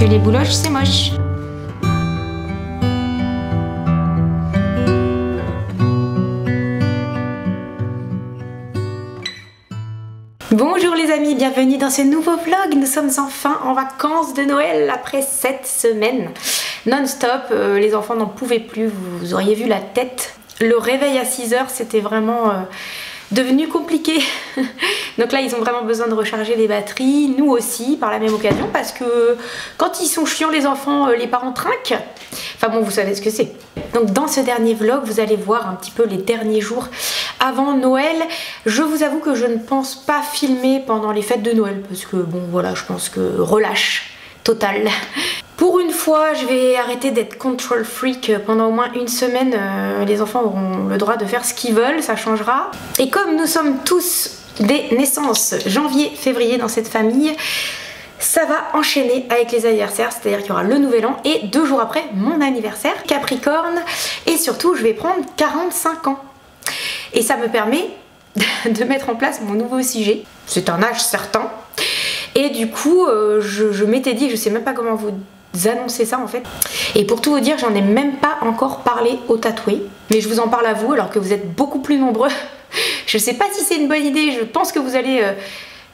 que les bouloches c'est moche. Bonjour les amis, bienvenue dans ce nouveau vlog. Nous sommes enfin en vacances de Noël après 7 semaines non-stop. Les enfants n'en pouvaient plus, vous auriez vu la tête. Le réveil à 6 h, c'était vraiment devenu compliqué. Donc là ils ont vraiment besoin de recharger les batteries, nous aussi par la même occasion, parce que quand ils sont chiants les enfants, les parents trinquent. Enfin bon, vous savez ce que c'est. Donc dans ce dernier vlog vous allez voir un petit peu les derniers jours avant Noël. Je vous avoue que je ne pense pas filmer pendant les fêtes de Noël, parce que bon voilà, je pense que relâche total. Pour une fois, je vais arrêter d'être control freak pendant au moins une semaine. Les enfants auront le droit de faire ce qu'ils veulent, ça changera. Et comme nous sommes tous des naissances janvier, février dans cette famille, ça va enchaîner avec les anniversaires, c'est-à-dire qu'il y aura le nouvel an et 2 jours après mon anniversaire, Capricorne. Et surtout, je vais prendre 45 ans. Et ça me permet de mettre en place mon nouveau sujet. C'est un âge certain. Et du coup, je m'étais dit, je sais même pas comment vous annoncer ça en fait. Et pour tout vous dire, j'en ai même pas encore parlé aux tatoués. Mais je vous en parle à vous alors que vous êtes beaucoup plus nombreux. Je sais pas si c'est une bonne idée, je pense que vous allez,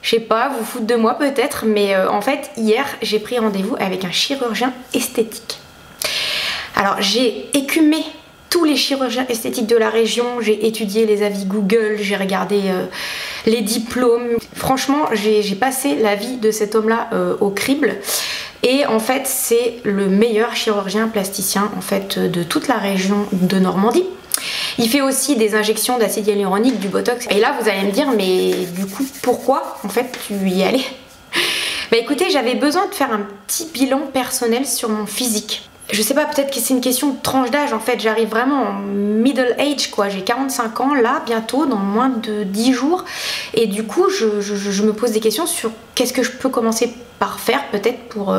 je sais pas, vous foutre de moi peut-être. Mais en fait, hier, j'ai pris rendez-vous avec un chirurgien esthétique. Alors, j'ai écumé tous les chirurgiens esthétiques de la région, j'ai étudié les avis Google, j'ai regardé les diplômes. Franchement, j'ai passé la vie de cet homme-là au crible. Et en fait, c'est le meilleur chirurgien plasticien en fait de toute la région de Normandie. Il fait aussi des injections d'acide hyaluronique, du botox. Et là, vous allez me dire, mais du coup, pourquoi en fait tu y allais? Bah écoutez, j'avais besoin de faire un petit bilan personnel sur mon physique. Je sais pas, peut-être que c'est une question de tranche d'âge en fait, j'arrive vraiment en middle age quoi, j'ai 45 ans là bientôt, dans moins de 10 jours. Et du coup je me pose des questions sur qu'est-ce que je peux commencer par faire peut-être pour,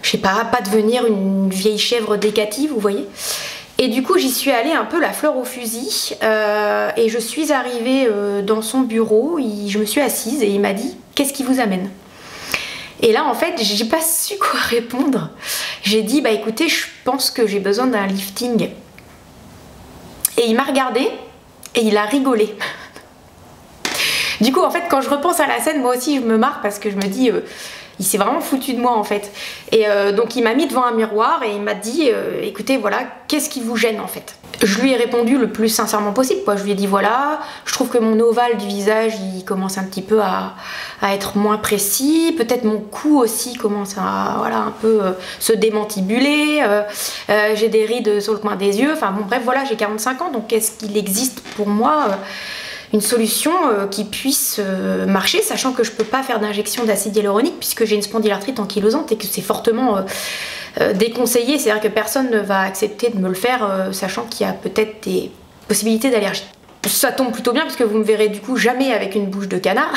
je sais pas devenir une vieille chèvre décative, vous voyez. Et du coup j'y suis allée un peu la fleur au fusil et je suis arrivée dans son bureau, je me suis assise et il m'a dit « Qu'est-ce qui vous amène ?» Et là en fait j'ai pas su quoi répondre. J'ai dit bah écoutez, je pense que j'ai besoin d'un lifting. Et il m'a regardé et il a rigolé. Du coup en fait quand je repense à la scène, moi aussi je me marre parce que je me dis il s'est vraiment foutu de moi en fait. Et donc il m'a mis devant un miroir et il m'a dit écoutez voilà, qu'est-ce qui vous gêne en fait? Je lui ai répondu le plus sincèrement possible quoi. Je lui ai dit voilà, je trouve que mon ovale du visage il commence un petit peu à être moins précis, peut-être mon cou aussi commence à voilà, un peu se démantibuler, j'ai des rides sur le coin des yeux, enfin bon bref voilà, j'ai 45 ans donc est-ce qu'il existe pour moi une solution qui puisse marcher, sachant que je peux pas faire d'injection d'acide hyaluronique puisque j'ai une spondylarthrite ankylosante et que c'est fortement déconseillé, c'est-à-dire que personne ne va accepter de me le faire sachant qu'il y a peut-être des possibilités d'allergie. Ça tombe plutôt bien parce que vous me verrez du coup jamais avec une bouche de canard.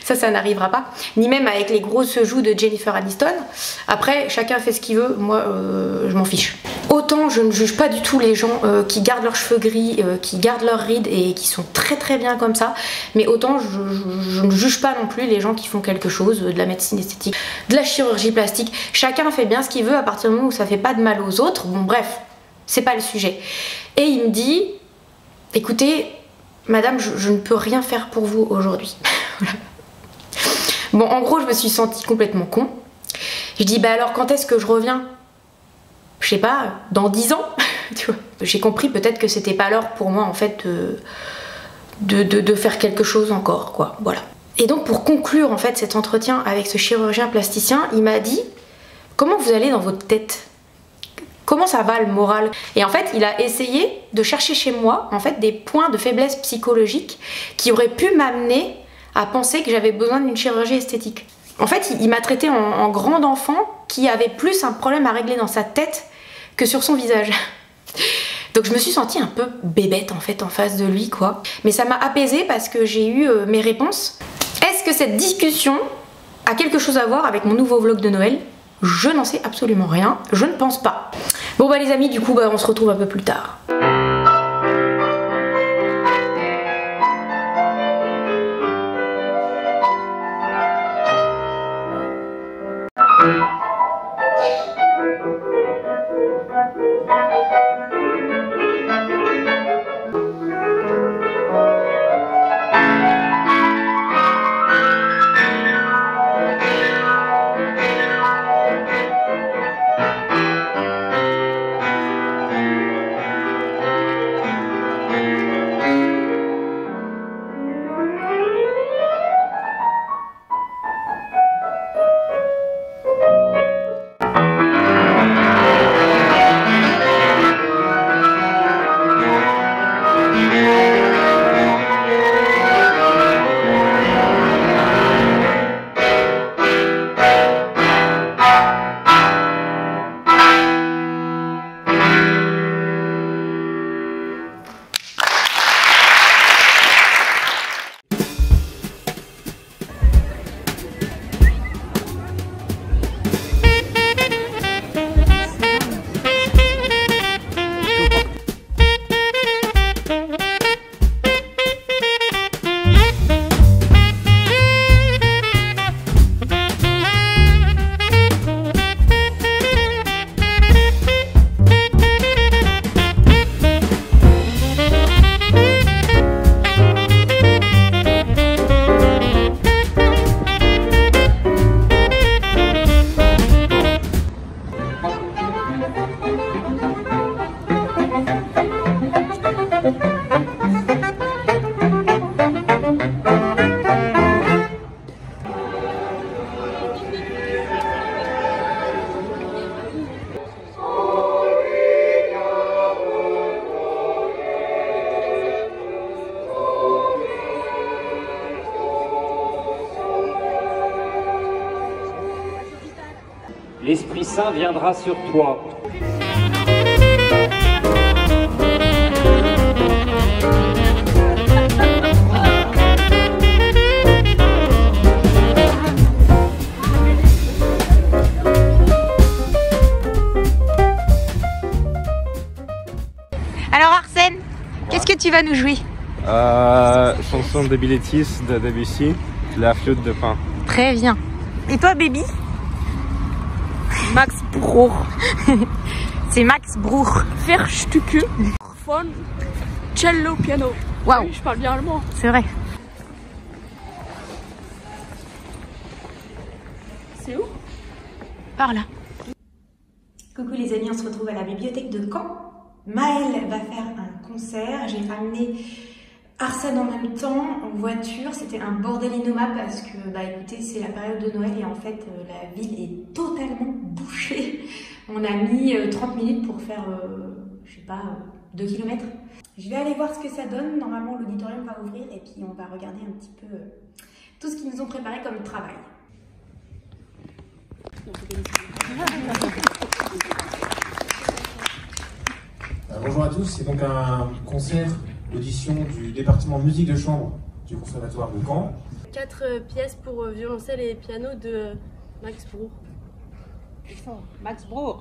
Ça n'arrivera pas, ni même avec les grosses joues de Jennifer Aniston. Après, chacun fait ce qu'il veut, moi je m'en fiche. Autant je ne juge pas du tout les gens qui gardent leurs cheveux gris, qui gardent leurs rides et qui sont très très bien comme ça, mais autant je ne juge pas non plus les gens qui font quelque chose, de la médecine esthétique, de la chirurgie plastique. Chacun fait bien ce qu'il veut à partir du moment où ça fait pas de mal aux autres. Bon bref, c'est pas le sujet. Et il me dit, écoutez, madame, je ne peux rien faire pour vous aujourd'hui. Bon, en gros, je me suis sentie complètement con. Je dis, bah alors, quand est-ce que je reviens? Je sais pas, dans 10 ans. Tu vois. J'ai compris peut-être que c'était pas l'heure pour moi, en fait, de faire quelque chose encore, quoi. Voilà. Et donc, pour conclure, en fait, cet entretien avec ce chirurgien plasticien, il m'a dit, comment vous allez dans votre tête? Comment ça va le moral? Et en fait, il a essayé de chercher chez moi, en fait, des points de faiblesse psychologique qui auraient pu m'amener à penser que j'avais besoin d'une chirurgie esthétique. En fait, il m'a traité en grande enfant qui avait plus un problème à régler dans sa tête que sur son visage. Donc je me suis sentie un peu bébête en fait en face de lui quoi. Mais ça m'a apaisée parce que j'ai eu mes réponses. Est-ce que cette discussion a quelque chose à voir avec mon nouveau vlog de Noël? Je n'en sais absolument rien, je ne pense pas. Bon bah les amis, du coup bah, on se retrouve un peu plus tard. l'Esprit Saint viendra sur toi. Alors Arsène, qu'est-ce que tu vas nous jouer? Chanson de Billetis de Debussy, la flûte de Pan. Très bien. Et toi, baby? Max Bruch. C'est Max Bruch. Verstücke von cello piano. Waouh, Oui, je parle bien allemand. c'est vrai. C'est où? Par là. Coucou les amis, on se retrouve à la bibliothèque de Caen. Maëlle va faire un concert. J'ai amené Arsène en même temps en voiture. C'était un bordel innommable parce que, bah écoutez, c'est la période de Noël et en fait, la ville est totalement bouchée. On a mis 30 minutes pour faire, je sais pas, 2 km. Je vais aller voir ce que ça donne. Normalement, l'auditorium va ouvrir et puis on va regarder un petit peu tout ce qu'ils nous ont préparé comme travail. Bonjour à tous, c'est donc un concert d'audition du département de musique de chambre du Conservatoire de Caen. 4 pièces pour violoncelle et piano de Max Bruch. Max Bruch.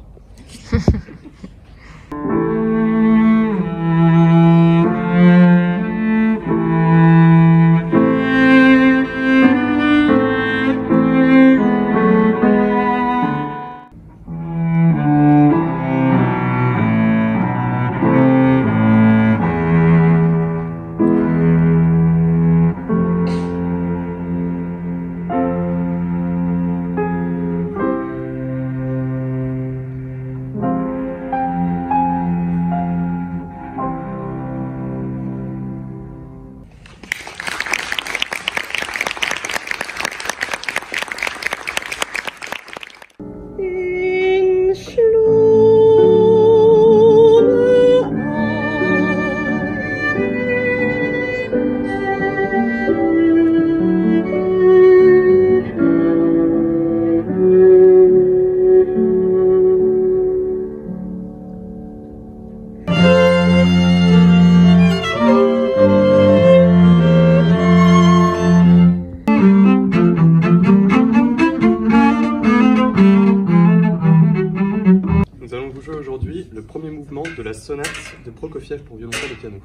Nous allons vous jouer aujourd'hui le premier mouvement de la sonate de Prokofiev pour violoncelle et piano.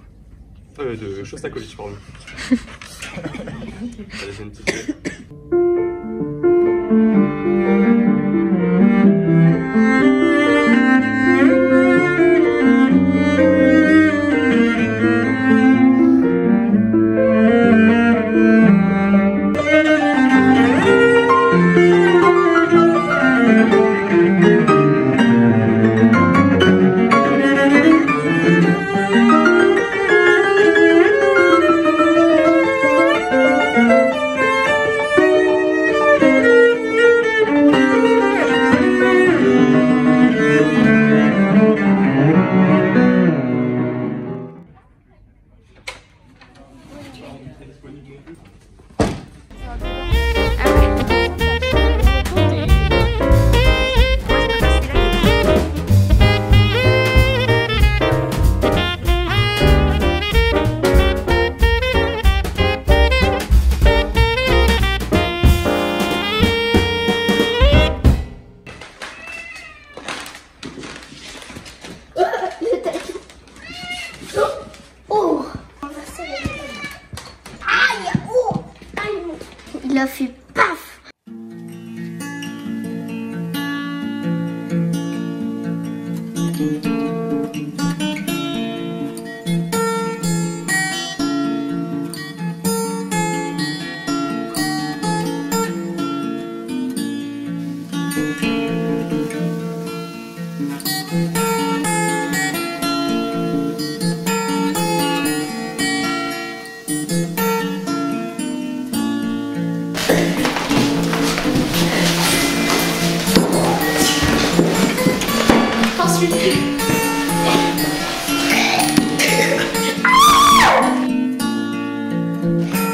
De Shostakovich, pardon. Allez, j'ai une petite idée. Il a fait paf.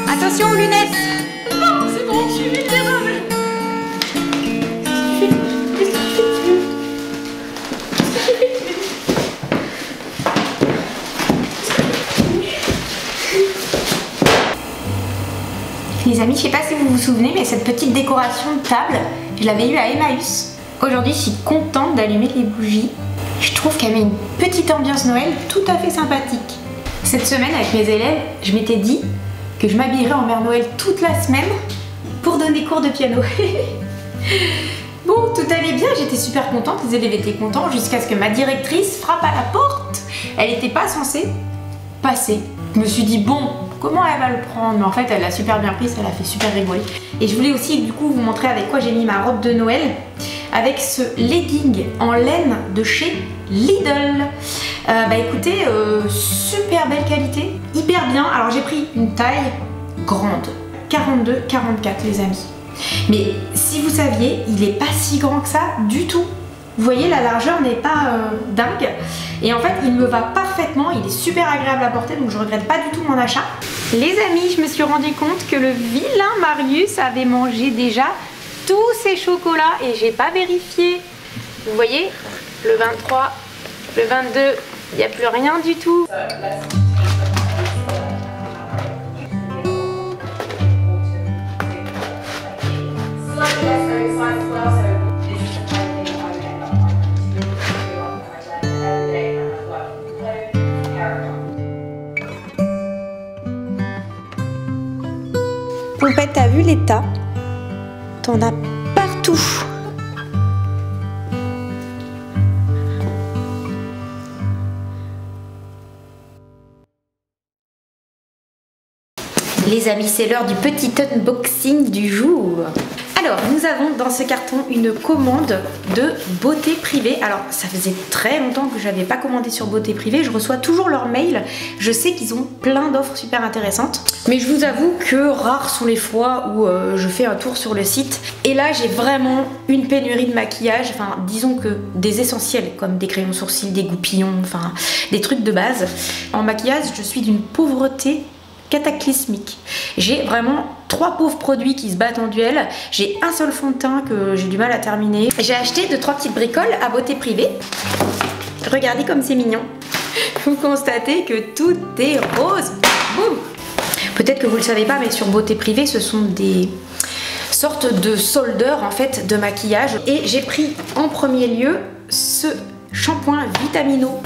Attention, lunettes! Non, c'est bon, je suis vulnérable. Qu'est-ce que tu fais? Les amis, je sais pas si vous vous souvenez, mais cette petite décoration de table, je l'avais eue à Emmaüs. Aujourd'hui, je suis contente d'allumer les bougies. Je trouve qu'elle met une petite ambiance Noël tout à fait sympathique. Cette semaine, avec mes élèves, je m'étais dit que je m'habillerais en Mère Noël toute la semaine pour donner cours de piano. Bon, tout allait bien, j'étais super contente, les élèves étaient contents jusqu'à ce que ma directrice frappe à la porte. Elle n'était pas censée passer. Je me suis dit, bon, comment elle va le prendre? Mais en fait, elle l'a super bien pris, ça l'a fait super rigoler. Et je voulais aussi du coup vous montrer avec quoi j'ai mis ma robe de Noël, avec ce legging en laine de chez Lidl. Bah écoutez, super belle qualité, hyper bien. Alors j'ai pris une taille grande, 42-44 les amis. Mais si vous saviez, il est pas si grand que ça du tout. Vous voyez, la largeur n'est pas dingue. Et en fait, il me va parfaitement, il est super agréable à porter, donc je regrette pas du tout mon achat. Les amis, je me suis rendu compte que le vilain Marius avait mangé déjà tous ces chocolats et j'ai pas vérifié. Vous voyez, le 23, le 22, il n'y a plus rien du tout. Pompette, t'as vu l'état? T'en as partout. Les amis, c'est l'heure du petit unboxing du jour. Alors, nous avons dans ce carton une commande de Beauté Privée. Alors, ça faisait très longtemps que je n'avais pas commandé sur Beauté Privée. Je reçois toujours leurs mails. Je sais qu'ils ont plein d'offres super intéressantes. Mais je vous avoue que rares sont les fois où je fais un tour sur le site. Et là, j'ai vraiment une pénurie de maquillage. Enfin, disons que des essentiels comme des crayons sourcils, des goupillons, enfin, des trucs de base. En maquillage, je suis d'une pauvreté cataclysmique. J'ai vraiment 3 pauvres produits qui se battent en duel. J'ai un seul fond de teint que j'ai du mal à terminer. J'ai acheté 2-3 petites bricoles à Beauté Privée. Regardez comme c'est mignon. Vous constatez que tout est rose. Boum. Peut-être que vous le savez pas, mais sur Beauté Privée, ce sont des sortes de soldeurs en fait de maquillage. Et j'ai pris en premier lieu ce shampoing Vitamino.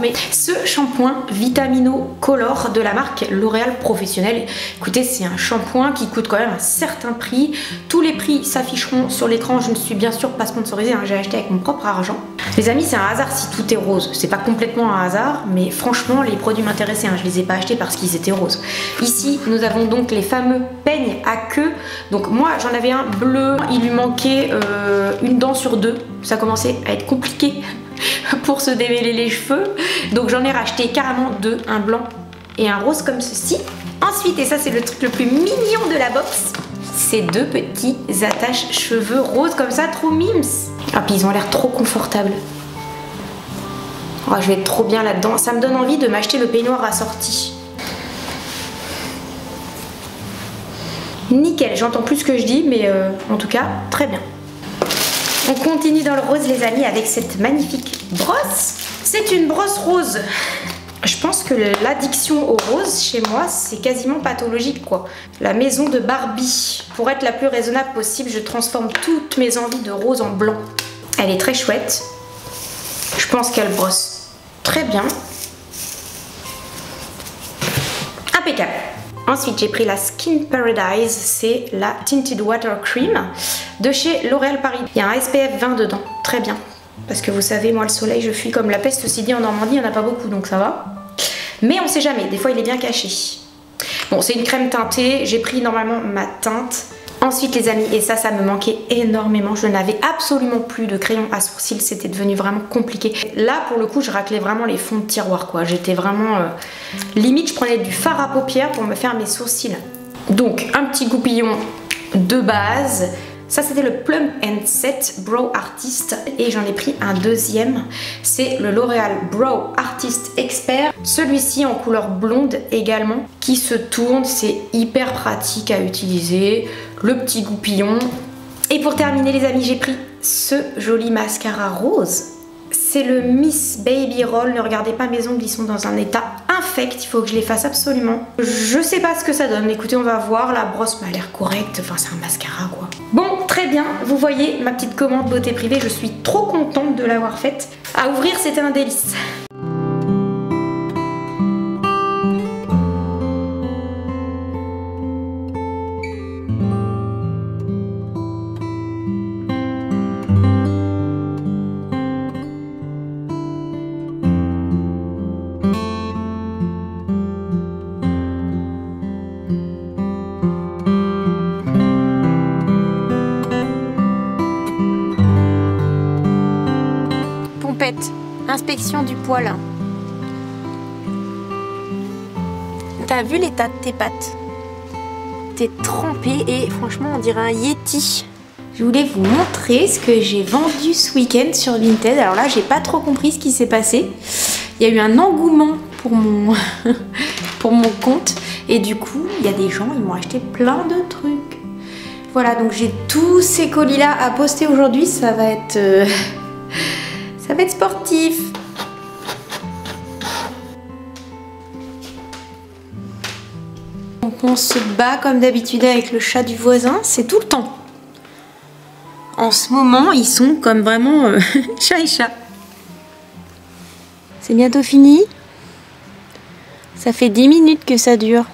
Mais ce shampoing Vitamino Color de la marque L'Oréal Professionnel, écoutez, c'est un shampoing qui coûte quand même un certain prix. Tous les prix s'afficheront sur l'écran. Je ne suis bien sûr pas sponsorisée, hein, j'ai acheté avec mon propre argent. Les amis, c'est un hasard si tout est rose. C'est pas complètement un hasard, mais franchement, les produits m'intéressaient. Hein, je les ai pas achetés parce qu'ils étaient roses. Ici, nous avons donc les fameux peignes à queue. Donc moi, j'en avais un bleu. Il lui manquait une dent sur 2. Ça commençait à être compliqué pour se démêler les cheveux, donc j'en ai racheté carrément 2, un blanc et un rose comme ceci. Ensuite, et ça c'est le truc le plus mignon de la box, ces 2 petits attaches cheveux roses comme ça, trop mimes. Ah, puis ils ont l'air trop confortables. Oh, je vais être trop bien là-dedans, ça me donne envie de m'acheter le peignoir assorti. Nickel, j'entends plus ce que je dis, mais en tout cas, très bien. On continue dans le rose les amis avec cette magnifique brosse. C'est une brosse rose. Je pense que l'addiction au rose chez moi c'est quasiment pathologique quoi. La maison de Barbie. Pour être la plus raisonnable possible, je transforme toutes mes envies de rose en blanc. Elle est très chouette. Je pense qu'elle brosse très bien. Impeccable. Ensuite, j'ai pris la Skin Paradise, c'est la Tinted Water Cream de chez L'Oréal Paris. Il y a un SPF 20 dedans, très bien. Parce que vous savez, moi le soleil, je fuis comme la peste. Ceci dit, en Normandie, il n'y en a pas beaucoup, donc ça va. Mais on sait jamais, des fois il est bien caché. Bon, c'est une crème teintée, j'ai pris normalement ma teinte. Ensuite les amis, et ça me manquait énormément, je n'avais absolument plus de crayon à sourcils, c'était devenu vraiment compliqué. Là pour le coup je raclais vraiment les fonds de tiroir quoi, j'étais vraiment... limite je prenais du fard à paupières pour me faire mes sourcils. Donc un petit goupillon de base, ça c'était le Plum & Set Brow Artist et j'en ai pris un deuxième, c'est le L'Oréal Brow Artist Expert, celui-ci en couleur blonde également, qui se tourne, c'est hyper pratique à utiliser, le petit goupillon. Et pour terminer les amis, j'ai pris ce joli mascara rose, c'est le Miss Baby Roll. Ne regardez pas, mes ongles, ils sont dans un état infect. Il faut que je les fasse absolument. Je sais pas ce que ça donne. Écoutez, on va voir. La brosse m'a l'air correcte. Enfin, c'est un mascara, quoi. Bon, très bien. Vous voyez ma petite commande beauté privée. Je suis trop contente de l'avoir faite. À ouvrir, c'était un délice. Inspection du poil. T'as vu l'état de tes pattes? T'es trempé et franchement on dirait un Yeti. Je voulais vous montrer ce que j'ai vendu ce week-end sur Vinted. Alors là j'ai pas trop compris ce qui s'est passé. Il y a eu un engouement pour mon pour mon compte et du coup il y a des gens, ils m'ont acheté plein de trucs. Voilà, donc j'ai tous ces colis là à poster aujourd'hui. Ça va être sportif. Donc on se bat comme d'habitude avec le chat du voisin, c'est tout le temps. En ce moment, ils sont comme vraiment chat et chat. C'est bientôt fini. Ça fait 10 minutes que ça dure.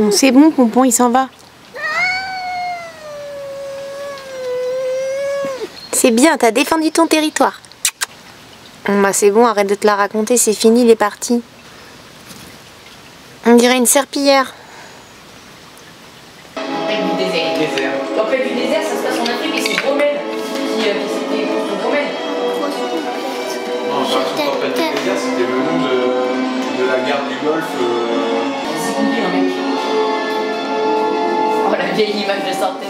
Bon, c'est bon, Pompon, il s'en va. C'est bien, t'as défendu ton territoire. Bon, bah c'est bon, arrête de te la raconter, c'est fini, il est parti. On dirait une serpillière. Tempête du désert. Tempête du désert, ça se passe en Afrique et c'est Rommel qui c'était contre Rommel. Non, tempête du désert, c'était le nom de la guerre du Golfe. C'est compliqué, un mec. Oh, la vieille image de synthèse.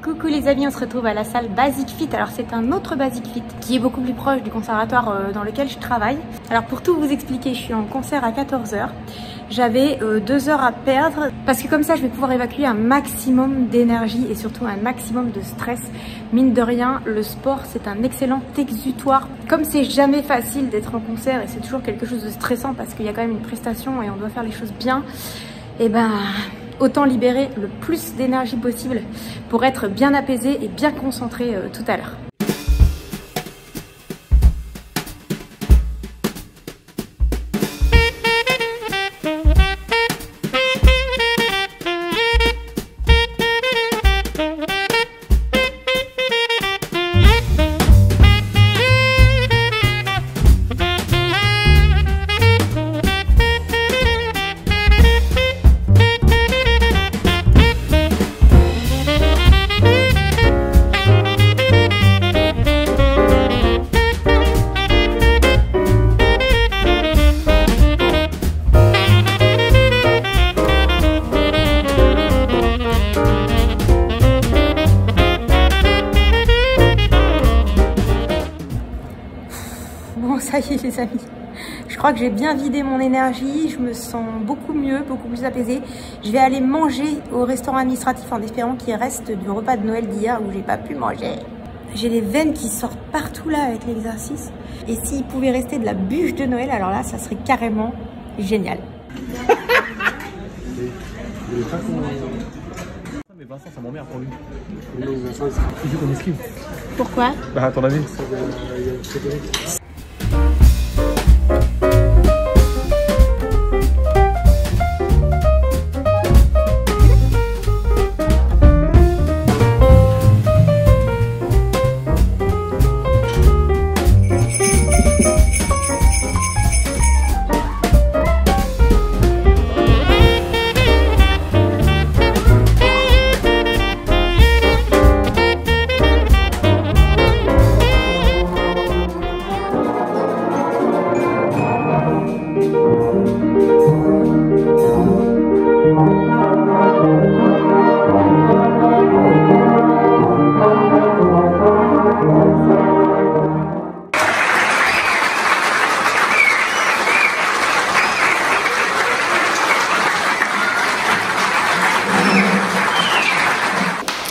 Coucou les amis, on se retrouve à la salle Basic Fit. Alors c'est un autre Basic Fit qui est beaucoup plus proche du conservatoire dans lequel je travaille. Alors pour tout vous expliquer, je suis en concert à 14 h. J'avais 2 heures à perdre parce que comme ça je vais pouvoir évacuer un maximum d'énergie et surtout un maximum de stress. Mine de rien, le sport c'est un excellent exutoire. Comme c'est jamais facile d'être en concert et c'est toujours quelque chose de stressant parce qu'il y a quand même une prestation et on doit faire les choses bien, et ben autant libérer le plus d'énergie possible pour être bien apaisé et bien concentré tout à l'heure. Bon, ça y est les amis, je crois que j'ai bien vidé mon énergie, je me sens beaucoup mieux, beaucoup plus apaisée. Je vais aller manger au restaurant administratif en espérant qu'il reste du repas de Noël d'hier où j'ai pas pu manger. J'ai les veines qui sortent partout là avec l'exercice. Et s'il pouvait rester de la bûche de Noël, alors là, ça serait carrément génial. Mais Vincent, ça m'emmerde pour lui. Vincent, il faut qu'on esquive. Pourquoi? Bah, à ton avis.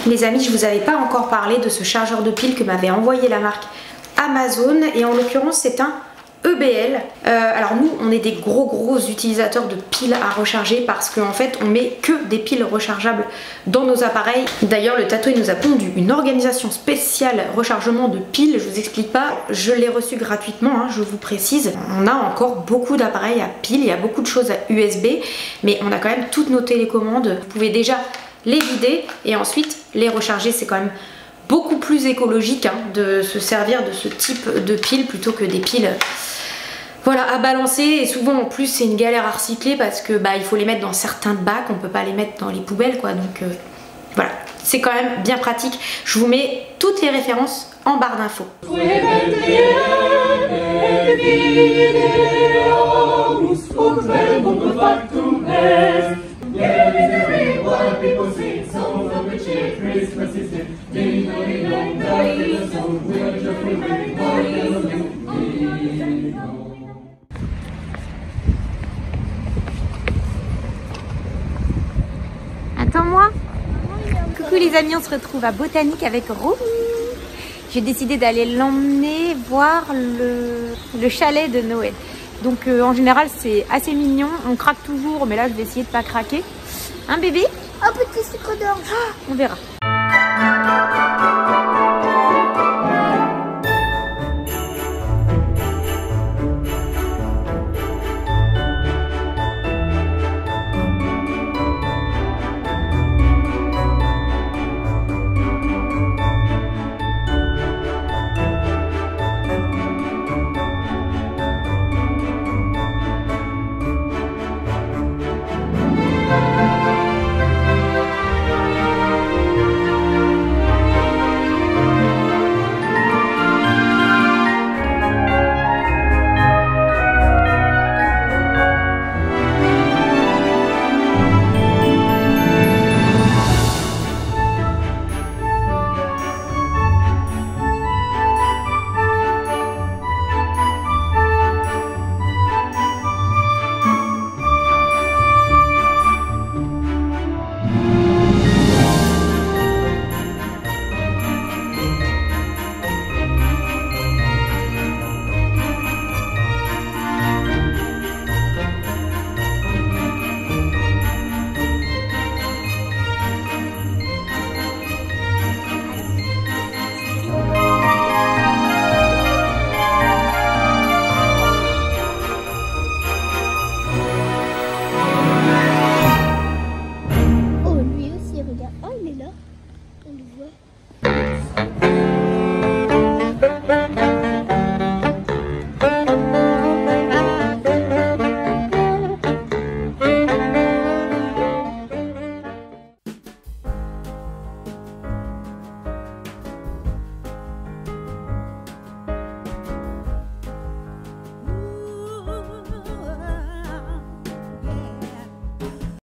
Les amis, je vous avais pas encore parlé de ce chargeur de piles que m'avait envoyé la marque Amazon, et en l'occurrence c'est un EBL. Alors nous on est des gros utilisateurs de piles à recharger parce qu'en fait on met que des piles rechargeables dans nos appareils. D'ailleurs le tatoué nous a pondu une organisation spéciale rechargement de piles, je vous explique pas, je l'ai reçu gratuitement, hein, je vous précise. On a encore beaucoup d'appareils à piles, il y a beaucoup de choses à USB, mais on a quand même toutes nos télécommandes. Vous pouvez déjà les vider et ensuite les recharger, c'est quand même beaucoup plus écologique hein, de se servir de ce type de piles plutôt que des piles voilà, à balancer, et souvent en plus c'est une galère à recycler parce que il faut les mettre dans certains bacs, on peut pas les mettre dans les poubelles quoi, donc voilà, c'est quand même bien pratique. Je vous mets toutes les références en barre d'infos. Attends-moi. Coucou les amis, on se retrouve à Botanique avec Romy. J'ai décidé d'aller l'emmener voir le chalet de Noël. Donc en général c'est assez mignon, on craque toujours, mais là je vais essayer de pas craquer. Un bébé? Un petit sucre d'orge. On verra.